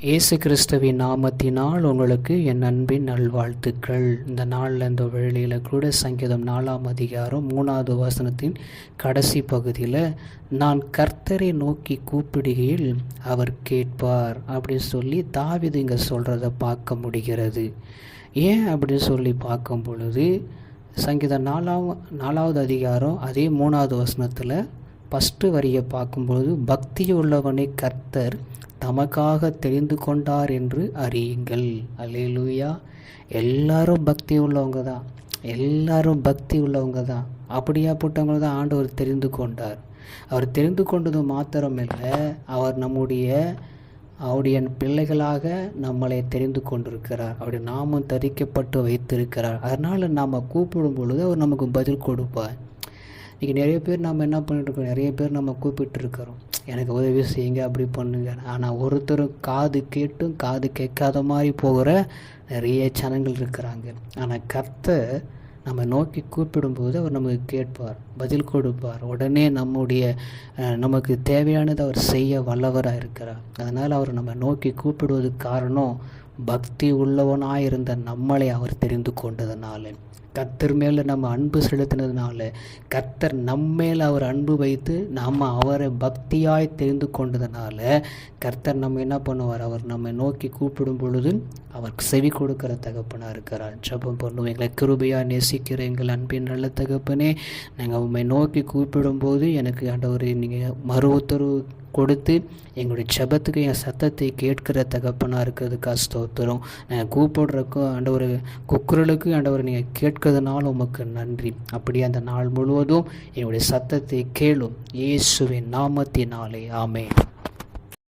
இயேசு கிறிஸ்துவின் நாமத்தினால் உங்களுக்கு என் அன்பின் நல்வாழ்த்துக்கள். இந்த நாளில் இந்த வேளையில் கூட சங்கீதம் 4ஆம் அதிகாரம் 3வது வசனத்தின் கடைசி பகுதியில் நான் கர்த்தரை நோக்கி கூப்பிடுகையில் அவர் கேட்பார் அப்படின்னு சொல்லி தாவீது இங்கே சொல்கிறத பார்க்க முடிகிறது. ஏன் அப்படின்னு சொல்லி பார்க்கும் பொழுது சங்கீதம் 4வது அதிகாரம் அதே 3வது வசனத்தில் ஃபஸ்ட்டு வரியை பார்க்கும்பொழுது பக்தி உள்ளவனை கர்த்தர் தமக்காக தெரிந்து கொண்டார் என்று அறியுங்கள். அல்லேலூயா. எல்லாரும் பக்தி உள்ளவங்க தான், எல்லாரும் பக்தி உள்ளவங்க தான். அப்படியாப்பட்டவங்க தான் ஆண்டவர் தெரிந்து கொண்டார். அவர் தெரிந்து கொண்டது மாத்திரமில்லை, அவர் அவருடைய பிள்ளைகளாக நம்மளை தெரிந்து கொண்டிருக்கிறார். அவருடைய நாமம் தரிக்கப்பட்டு வைத்திருக்கிறார். அதனால் நாம் கூப்பிடும் பொழுது அவர் நமக்கு பதில் கொடுப்பார். இன்றைக்கி நிறைய பேர் நம்ம என்ன பண்ணிட்டுருக்கோம், நிறைய பேர் நம்ம கூப்பிட்டுருக்கிறோம், எனக்கு உதவி செய்யுங்க, அப்படி பண்ணுங்க. ஆனால் ஒருத்தரும் காது கேட்டும் காது கேட்காத மாதிரி போகிற நிறைய ஜனங்கள் இருக்கிறாங்க. ஆனால் கர்த்தர் நம்ம நோக்கி கூப்பிடும்போது அவர் நமக்கு கேட்பார், பதில் கொடுப்பார். உடனே நமக்கு தேவையானது அவர் செய்ய வல்லவராக இருக்கிறார். அதனால் அவர் நம்ம நோக்கி கூப்பிடுவதுக்கு காரணம் பக்தி உள்ளவனாக இருந்த நம்மளை அவர் தெரிந்து கொண்டதுனால, கர்த்தர் மேலே நம்ம அன்பு செலுத்தினதுனால, கர்த்தர் நம்மேல் அவர் அன்பு வைத்து நாம் அவரை பக்தியாய் தெரிந்து கொண்டதுனால கர்த்தர் நம்ம என்ன பண்ணுவார், அவர் நம்ம நோக்கி கூப்பிடும் பொழுது அவர் செவி கொடுக்கிற தகப்பனாக இருக்கிறார். ஜெபம் பண்ணுவோம். எங்களை கிருபையாக நேசிக்கிற எங்கள் அன்பின் நல்ல தகப்பனே, நாங்கள் உண்மை நோக்கி கூப்பிடும்போது எனக்கு ஆண்டவரே நீங்கள் மறு உத்தரவு கொடுத்து எங்களுடைய ஜெபத்துக்கு என் சத்தத்தை கேட்கிற தகப்பனாக இருக்கிறதுக்காக ஸ்தோத்திரம். நாங்கள் கூப்பிடுறக்கும் ஆண்டவர் குக்குரலுக்கு ஆண்டவர் நீங்கள் கேட்கறதுனால உமக்கு நன்றி. அப்படியே அந்த நாள் முழுவதும் எங்களுடைய சத்தத்தை கேளும். இயேசுவின் நாமத்தினாலே ஆமென்.